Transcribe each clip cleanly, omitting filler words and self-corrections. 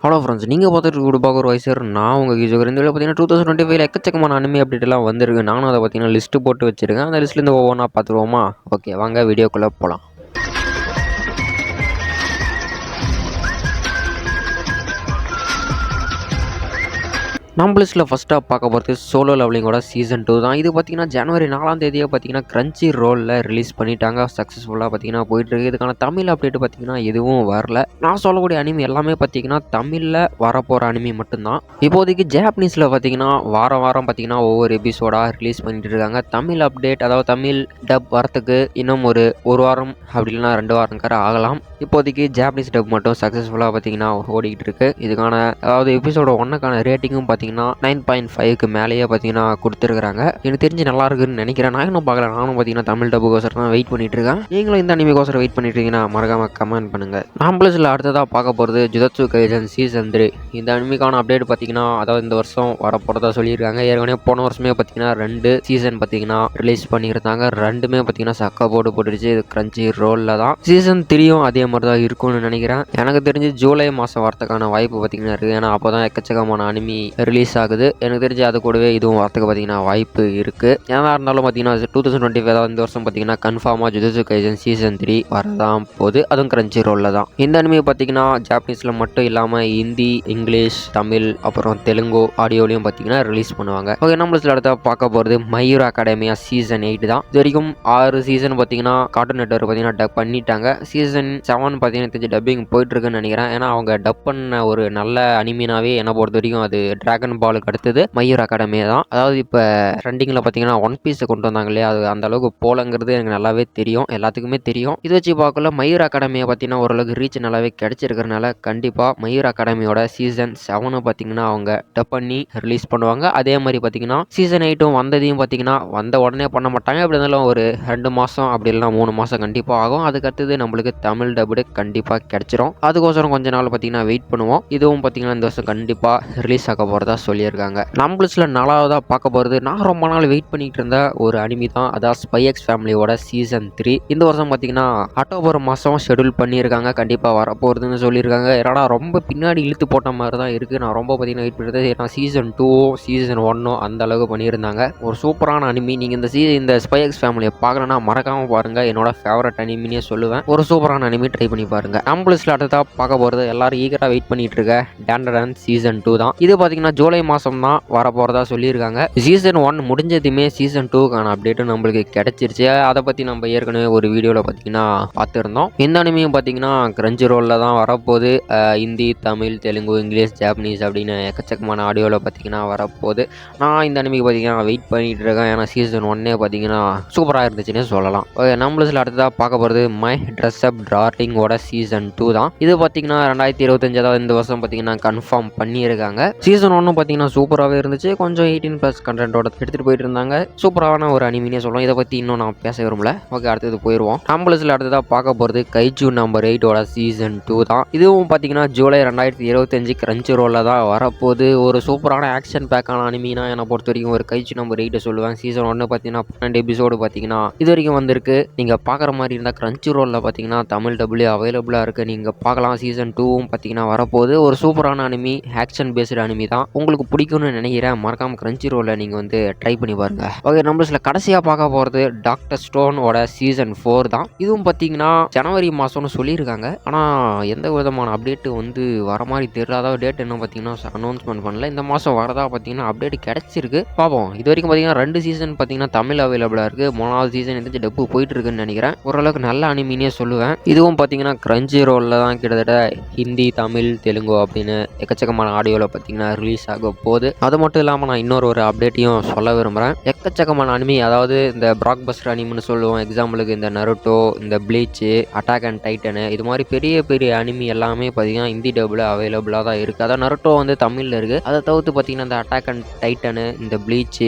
Hello friends, நீங்கள் பார்த்துட்டு இருக்க பார்க்குற வாய்ஸர் நான் உங்கள் கீஜோகர். இந்த வீடியோ பார்த்தீங்கன்னா 2025 எக்கச்சக்கமான அனிமி அப்டேட்லாம் வந்திருக்கு. நானும் அதை பார்த்தீங்கன்னா லிஸ்ட்டு போட்டு வச்சிருக்கேன். அந்த லிஸ்ட்லேருந்து ஒவ்வொன்றா பார்த்துருவோமா? ஓகே, வாங்க வீடியோக்குள்ளே போகலாம். நம்ம லிஸ்ட்டில் ஃபஸ்ட்டாக பார்க்க போகிறது சோலோ லெவலிங்கோட சீசன் 2 தான். இது பார்த்தீங்கன்னா ஜனவரி 4ஆம் தேதியே பார்த்தீங்கன்னா கிரன்ச்சி ரோலில் ரிலீஸ் பண்ணிட்டாங்க. சக்ஸஸ்ஃபுல்லாக பார்த்தீங்கன்னா போயிட்டுருக்கு. இதுக்கான தமிழ் அப்டேட் பார்த்தீங்கன்னா எதுவும் வரல. நான் சொல்லக்கூடிய அனிமி எல்லாமே பார்த்தீங்கன்னா தமிழில் வரப்போகிற அனிமி மட்டும்தான். இப்போதைக்கு ஜாப்பனீஸில் பார்த்தீங்கன்னா வாரம் பார்த்தீங்கன்னா ஒவ்வொரு எபிசோடாக ரிலீஸ் பண்ணிட்டு இருக்காங்க. தமிழ் அப்டேட், அதாவது தமிழ் டப் வரத்துக்கு இன்னும் ஒரு வாரம் அப்படி இல்லைனா 2 வாரம் ஆகலாம். இப்போதைக்கு ஜாப்பனீஸ் டப் மட்டும் சக்ஸஸ்ஃபுல்லாக பார்த்தீங்கன்னா ஓடிக்கிட்டு இருக்கு. இதுக்கான அதாவது எபிசோட 1க்கான ரேட்டிங்கும் பார்த்தீங்கன்னா 9.5க்கு மேலேயே பார்த்தீங்கன்னா கொடுத்துருக்காங்க. எனக்கு தெரிஞ்சு நல்லா இருக்குன்னு நினைக்கிறேன். நான் இன்னும் பார்க்கல. நானும் பார்த்தீங்கன்னா தமிழ் டப்புக்கோசரம் தான் வெயிட் பண்ணிட்டு இருக்கேன். நீங்களும் இந்த அனிமிக்கோசரம் வெயிட் பண்ணிட்டு இருக்கீங்கன்னா மறக்காம கமெண்ட் பண்ணுங்க. நாம்பளஸில் அடுத்ததாக பார்க்க போகிறது ஜுஜுட்சு கைசன் சீசன் 3. இந்த அனிமிக்கான அப்டேட் பார்த்தீங்கன்னா அதாவது இந்த வருஷம் வரப்போறதா சொல்லியிருக்காங்க. ஏற்கனவே போன வருஷமே பார்த்தீங்கன்னா 2 சீசன் பார்த்தீங்கன்னா ரிலீஸ் பண்ணியிருந்தாங்க. 2மே பார்த்தீங்கன்னா சக்கா போட்டுருச்சு. இது கிரன்ச்சி ரோலில் தான். சீசன் 3யும் அதே மாதிரி தான் இருக்கும்னு நினைக்கிறேன். எனக்கு தெரிஞ்சு ஜூலை மாதம் வரத்துக்கான வாய்ப்பு பார்த்தீங்கன்னா இருக்குது. ஏன்னா அப்போ தான் எக்கச்சக்கமான அனிமி ரிலீஸ் ஆகுது. எனக்கு தெரிஞ்சு அது கூடவே இதுவும் வரத்துக்கு பார்த்தீங்கன்னா வாய்ப்பு இருக்குது. ஏன்னா இருந்தாலும் பார்த்தீங்கன்னா 2025 இந்த வருஷம் பார்த்தீங்கன்னா கன்ஃபார்மாக ஜுஜுட்சு கைசன் சீசன் 3 வரதான் போகுது. அதுவும் கிரன்ச்சி ரோலில் தான். இந்த அனிமி பார்த்தீங்கன்னா ஜாப்பனீஸில் மட்டும் இல்லாமல் ஹிந்தி, இங்கிலீஷ், தமிழ், அப்புறம் தெலுங்கு ஆடியோலையும் பார்த்தீங்கன்னா ரிலீஸ் பண்ணுவாங்க. ஓகே, நம்மள அடுத்த பார்க்க போகிறது மை ஹீரோ அகாடமியா சீசன் 8 தான். இது வரைக்கும் 6 சீசன் பார்த்தீங்கன்னா கார்ட்டூன் நெட்வொர்க் பார்த்தீங்கன்னா டப் பண்ணிட்டாங்க. சீசன் 7 பார்த்தீங்கன்னா தெரிஞ்சு டப்பிங் போயிட்டு இருக்குன்னு நினைக்கிறேன். ஏன்னா அவங்க டப் பண்ண ஒரு நல்ல அனிமினாவே என்னை பொறுத்த வரைக்கும் அது டிராகன் பாலுக்கு அடுத்தது மை ஹீரோ அகாடமி தான். அதாவது இப்போ ட்ரெண்டிங்கில் பார்த்தீங்கன்னா ஒன் பீஸை கொண்டு வந்தாங்க இல்லையா, அது அந்த அளவுக்கு போலங்கிறது எனக்கு நல்லாவே தெரியும், எல்லாத்துக்குமே தெரியும். இதை வச்சு பார்க்கல மை ஹீரோ அகாடமியை பார்த்தீங்கன்னா ஓரளவுக்கு ரீச் நல்லாவே கிடைச்சிருக்கிறனால கண்டிப்பாக மை ஹீரோ அகாடமியோட சீசன் 7 பார்த்தீங்கன்னா அவங்க டப் பண்ணி ரிலீஸ் பண்ணுவாங்க. அதே மாதிரி பார்த்தீங்கன்னா சீசன் 8 வந்ததையும் பார்த்தீங்கன்னா வந்த உடனே பண்ண மாட்டாங்க. அப்படி இருந்தாலும் ஒரு 2 மாதம் அப்படி இல்லைனா 3 மாதம் கண்டிப்பாக ஆகும். அதுக்கு அடுத்தது நம்மளுக்கு தமிழ் டபுடு கண்டிப்பாக கிடைச்சிரும். அதுக்கோசரம் கொஞ்ச நாள் பார்த்தீங்கன்னா வெயிட் பண்ணுவோம். இதுவும் பார்த்தீங்கன்னா இந்த வருஷம் கண்டிப்பாக ரிலீஸ் ஆக போகிறதா சொல்லியிருக்காங்க. நம்மளஸில் 4ஆவதாக பார்க்க போகிறது நான் ரொம்ப நாள் வெயிட் பண்ணிட்டு இருந்த ஒரு அனிமி தான். அதான் ஸ்பை எக்ஸ் ஃபேமிலியோட சீசன் 3. இந்த வருஷம் பார்த்தீங்கன்னா அக்டோபர் மாதம் ஷெடியூல் பண்ணியிருக்காங்க. கண்டிப்பாக வரப்போகிறதுன்னு சொல்லியிருக்காங்க. ஏன்னா ரொம்ப பின்னாடி இழுத்து போட்ட மாதிரி தான் இருக்குது. நான் ரொம்ப பார்த்தீங்கன்னா வெயிட் பண்ணுறது. ஏன்னா சீசன் 2 சீசன் 1 அந்த அளவுக்கு பண்ணியிருந்தாங்க. ஒரு சூப்பரான அனிமி. நீங்கள் இந்த ஸ்பை எக்ஸ் ஃபேமிலியை பார்க்கலன்னா மறக்காமல் பாருங்கள். என்னோட ஃபேவரட் அனிமினே சொல்லுவேன். ஒரு சூப்பரான அனிமி ட்ரை பண்ணி பாருங்க. நம்மளஸில் அடுத்ததாக பார்க்க போகிறது எல்லாரும் ஈகராக வெயிட் பண்ணிட்டு இருக்க டேண்டரன் சீசன் 2 தான். இது பார்த்தீங்கன்னா ஜூலை மாதம் தான் வரப்போகிறதா சொல்லியிருக்காங்க. சீசன் 1 முடிஞ்சதுமே சீசன் 2க்கான அப்டேட்டும் நம்மளுக்கு கிடைச்சிருச்சு. அதை பற்றி நம்ம ஏற்கனவே ஒரு வீடியோவில் பார்த்தீங்கன்னா பார்த்துருந்தோம். இந்த அனிமியும் பார்த்தீங்கன்னா கிரன்ச்சி ரோலில் தான் வரப்போகுது. ஹிந்தி, தமிழ், தெலுங்கு, இங்கிலீஷ், ஜாப்பனீஸ் அப்படின்னு எக்கச்சக்கமான ஆடியோவில் பார்த்தீங்கன்னா வரப்போகுது. நான் இந்த அனிமிக்கு பார்த்தீங்கன்னா வெயிட் பண்ணிட்டு இருக்கேன். ஏன்னா சீசன் 1 பார்த்தீங்கன்னா சூப்பராக இருந்துச்சுன்னு சொல்லலாம். நம்மளஸில் அடுத்ததாக பார்க்க போகிறது மை ட்ரெஸ் அப் டார்லிங்கோட சீசன் 2 தான். இது பார்த்தீங்கன்னா 2025 அதாவது இந்த வருஷம் பார்த்தீங்கன்னா கன்ஃபார்ம் பண்ணியிருக்காங்க. சீசன் 1 பார்த்தீங்கன்னா சூப்பராகவே இருந்துச்சு. கொஞ்சம் 18+ கண்டென்ட்டோட எடுத்துகிட்டு போயிட்டு இருந்தாங்க. சூப்பரான ஒரு அனிமினே சொல்லலாம். இதை பற்றி இன்னும் நான் பேச விரும்பல. ஓகே, அடுத்தது போயிடுவோம். நம்மளஸில் அடுத்ததாக பார்க்க போகிறது கைஜு நம்பர் 8ஓட சீசன் 2 தான். இதுவும் பார்த்தீங்கன்னா ஜூலை 2025 கிரன்ச்சி ரோலில் தான் வரப்போகுது. ஒரு சூப்பரான ஆக்ஷன் பேக்கான அனிமினா என்னை பொறுத்த வரைக்கும் ஒரு கைஜு நம்பர் 8 சொல்லுவேன். சீசன் 1 பார்த்தீங்கன்னா 12 எபிசோடு பார்த்தீங்கன்னா இது வரைக்கும் வந்திருக்கு. நீங்கள் பார்க்குற மாதிரி இருந்தால் கிரன்ச்சி ரோலில் பார்த்தீங்கன்னா தமிழ் டபுள்யூ அவைலபிளாக இருக்குது. நீங்கள் பார்க்கலாம். சீசன் 2வும் பார்த்தீங்கன்னா வரப்போகுது. ஒரு சூப்பரான அனிமி, ஆக்ஷன் பேஸ்டு அனிமி தான். உங்களுக்கு பிடிக்கும்னு நினைக்கிறேன். மறக்காம கிரன்ச்சி ரோலில் நீங்கள் ட்ரை பண்ணி பாருங்க. ஓகே, நம்மள கடைசியாக பார்க்க போகிறது டாக்டர் ஸ்டோனோட சீசன் 4 தான். இதுவும் பார்த்தீங்கன்னா ஜனவரி மாதம்னு சொல்லியிருக்காங்க. ஆனால் எந்த விதமான அப்டேட்டு வர மாதிரி தெரியல. அதாவது டேட் என்ன பார்த்தீங்கன்னா அனௌன்ஸ்மெண்ட் பண்ணல. இந்த மாதம் வரதா பார்த்தீங்கன்னா அப்டேட் கிடைச்சிருக்கு. பார்ப்போம். இது வரைக்கும் பார்த்தீங்கன்னா 2 சீசன் பார்த்தீங்கன்னா தமிழ் அவைலபிளாக இருக்குது. 3வது சீசன் எந்த டப்பு போயிட்டு இருக்குன்னு நினைக்கிறேன். ஓரளவுக்கு நல்ல அனிமினே சொல்லுவேன். இதுவும் பார்த்தீங்கன்னா கிரன்ச்சி ரோலில் தான் கிட்டத்தட்ட ஹிந்தி, தமிழ், தெலுங்கு அப்படின்னு எக்கச்சக்கமான ஆடியோவில் பார்த்தீங்கன்னா ரிலீஸ் ஆக போகுது. அது மட்டும் இல்லாமல் நான் இன்னொரு அப்டேட்டையும் சொல்ல விரும்புகிறேன். எக்கச்சக்கமான அனிமி, அதாவது இந்த பிளாக் பஸ்டர் அனிமின்னு சொல்லுவோம். எக்ஸாம்பிளுக்கு இந்த நருட்டோ, இந்த ப்ளீச், அட்டாக் அண்ட் டைட்டனு, இது மாதிரி பெரிய பெரிய அனிமி எல்லாமே பார்த்தீங்கன்னா ஹிந்தி டபுள் அவைலபிளாக தான் இருக்குது. அதாவது நருட்டோ தமிழில் இருக்குது. அதை தவிர்த்து பார்த்தீங்கன்னா இந்த அட்டாக் அண்ட் டைட்டனு, இந்த ப்ளீச்,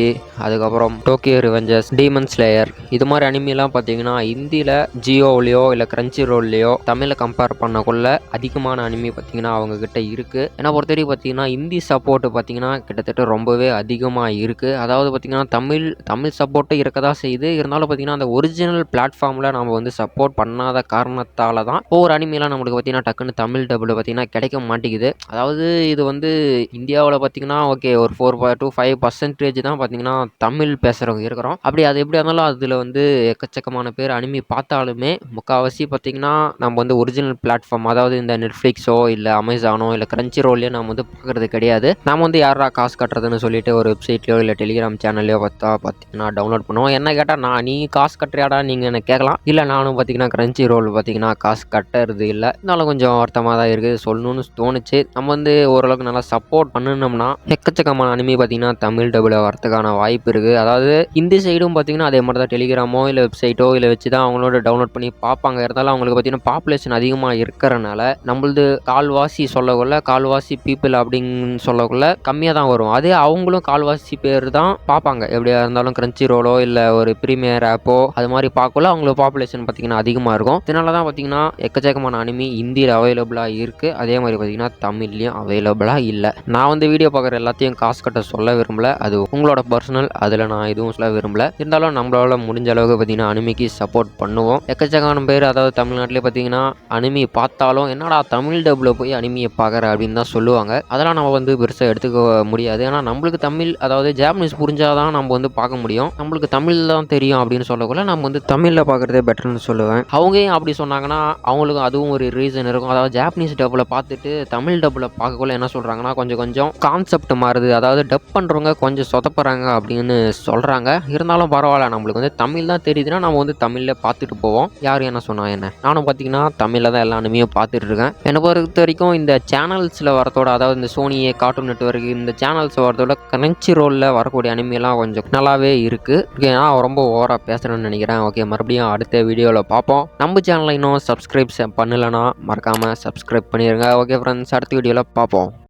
அதுக்கப்புறம் டோக்கியோ ரிவெஞ்சர்ஸ், டீமன் ஸ்லேயர், இது மாதிரி அனிமிலாம் பார்த்தீங்கன்னா ஹிந்தியில் ஜியோவிலையோ இல்லை கிரன்ச்சி ரோல்லையோ தமிழை கம்பேர் பண்ணக்குள்ள அதிகமான அனிமி பார்த்தீங்கன்னா அவங்க கிட்ட இருக்குது. ஏன்னா பொறுத்தவரைக்கும் பார்த்தீங்கன்னா ஹிந்தி சப்போர்ட் சப்போர்ட்டு பார்த்தீங்கன்னா கிட்டத்தட்ட ரொம்பவே அதிகமாக இருக்குது. அதாவது பார்த்தீங்கன்னா தமிழ் சப்போர்ட்டு இருக்க தான் செய்யுது. இருந்தாலும் பார்த்தீங்கன்னா அந்த ஒரிஜினல் பிளாட்ஃபார்மில் நம்ம வந்து சப்போர்ட் பண்ணாத காரணத்தால் தான் ஒவ்வொரு அனிமைலாம் நம்மளுக்கு பார்த்தீங்கன்னா டக்குன்னு தமிழ் டபுள் பார்த்தீங்கன்னா கிடைக்க மாட்டேங்குது. அதாவது இது வந்து இந்தியாவில் பார்த்தீங்கன்னா ஓகே ஒரு 4 to 5% தான் பார்த்தீங்கன்னா தமிழ் பேசுகிறவங்க இருக்கிறோம். அப்படி அது எப்படியா இருந்தாலும் அதில் வந்து எக்கச்சக்கமான பேர் அனிமி பார்த்தாலுமே முக்கால்வாசி பார்த்தீங்கன்னா நம்ம வந்து ஒரிஜினல் பிளாட்ஃபார்ம் அதாவது இந்த நெட்ஃப்ளிக்ஸோ இல்லை அமேசானோ இல்லை கிரன்ச்சி ரோல்லையோ நம்ம வந்து பார்க்குறது கிடையாது. நம்ம வந்து யாரா காசு கட்டுறதுன்னு சொல்லிட்டு ஒரு வெப்சைட்லையோ இல்லை டெலிகிராம் சேனல்லையோ பார்த்தீங்கன்னா டவுன்லோட் பண்ணுவோம். என்ன கேட்டால் நீ காசு கட்டுறியாடா நீங்கள் எனக்கு கேட்கலாம். இல்லை நானும் பார்த்தீங்கன்னா கிரன்ச்சி ரோல் பார்த்தீங்கன்னா காசு கட்டுறது இல்லை. இருந்தாலும் கொஞ்சம் வருத்தமாக தான் இருக்குது, சொல்லணும்னு தோணுச்சு. நம்ம வந்து ஓரளவுக்கு நல்லா சப்போர்ட் பண்ணணும்னா எக்கச்சக்கமான அனிமி பார்த்தீங்கன்னா தமிழ் டபுள் வரதுக்கான வாய்ப்பு இருக்குது. அதாவது ஹிந்தி சைடும் பார்த்தீங்கன்னா அதே மாதிரி தான் டெலிகிராமோ இல்லை வெப்சைட்டோ இல்லை வச்சு தான் அவங்களோட டவுன்லோட் பண்ணி பார்ப்பாங்க. இருந்தாலும் அவங்களுக்கு பார்த்தீங்கன்னா பாப்புலேஷன் அதிகமாக இருக்கிறனால நம்மளது கால்வாசி பீப்புள் அப்படின்னு சொல்லக்குள்ள கம்மியாக தான் வரும். அதே அவங்களும் கால்வாசி பேர் தான் பார்ப்பாங்க. எப்படியா இருந்தாலும் கிரன்ச்சி ரோலோ இல்லை ஒரு ப்ரீமியர் ஆப்போ அது மாதிரி பார்க்கல அவங்களுக்கு பாப்புலேஷன் பார்த்தீங்கன்னா அதிகமாக இருக்கும். இதனால தான் பார்த்தீங்கன்னா எக்கச்சக்கமான அனிமி ஹிந்தியில் அவைலபிளாக இருக்குது. அதே மாதிரி பார்த்தீங்கன்னா தமிழ்லையும் அவைலபிளாக இல்லை. நான் வந்து வீடியோ பார்க்குற எல்லாத்தையும் காசு கட்ட சொல்ல விரும்பல, அது உங்களோட பர்சனல், அதில் நான் எதுவும் சொல்ல விரும்பல. இருந்தாலும் நம்மளால முடிஞ்ச அளவுக்கு பார்த்தீங்கன்னா அனிமிக்கு சப்போர்ட் பண்ணுவோம். எக்கச்சக்கான பேர் அதாவது தமிழ்நாட்டிலே பார்த்தீங்கன்னா அனிமி பார்த்தாலும் என்னடா தமிழ் டபுள் போய் அனிமியை பார்க்குற அப்படின்னு தான் சொல்லுவாங்க. அதெல்லாம் நம்ம வந்து பெருசாக எடுத்துக்க முடியாது. ஏன்னா நம்மளுக்கு தமிழ் அதாவது ஜாப்பனீஸ் புரிஞ்சாதான் நம்ம வந்து பார்க்க முடியும். நம்மளுக்கு தமிழ் தான் தெரியும் அப்படின்னு சொல்லக்குள்ள நம்ம வந்து தமிழில் பார்க்குறதே பெட்டர்னு சொல்லுவேன். அவங்க ஏன் அப்படி சொன்னாங்கன்னா அவங்களுக்கு அதுவும் ஒரு ரீசன் இருக்கும். அதாவது ஜாப்பனீஸ் டபுளை பார்த்துட்டு தமிழ் டபுளை பார்க்கக்குள்ள என்ன சொல்கிறாங்கன்னா கொஞ்சம் கான்செப்ட் மாறுது, அதாவது டப் பண்ணுறவங்க கொஞ்சம் சொதப்புறாங்க அப்படின்னு சொல்கிறாங்க. இருந்தாலும் பரவாயில்ல, நம்மளுக்கு வந்து தமிழ் தான் தெரியுதுன்னா நம்ம வந்து தமிழில் பார்த்துட்டு போவோம். யார் என்ன சொன்னா என்ன, நானும் பார்த்தீங்கன்னா தமிழில் தான் எல்லா அனிமையும் பார்த்துட்டு இருக்கேன். என்னை பொறுத்த வரைக்கும் இந்த சேனல்ஸில் வரத்தோட அதாவது இந்த சோனியே கார்ட்டூன் நெட்வொர்க் இந்த சேனல்ஸ் வரத்தோட கிரன்ச்சி ரோலில் வரக்கூடிய அனிமையெல்லாம் கொஞ்சம் நல்லாவே இருக்குது. நான் ரொம்ப ஓவராக பேசுகிறேன்னு நினைக்கிறேன். ஓகே, மறுபடியும் அடுத்த வீடியோவில் பார்ப்போம். நம்ம சேனலை இன்னும் சப்ஸ்கிரைப் பண்ணலைன்னா மறக்காமல் சப்ஸ்கிரைப் பண்ணிடுங்க. ஓகே ஃப்ரெண்ட்ஸ், அடுத்த வீடியோவில் பார்ப்போம்.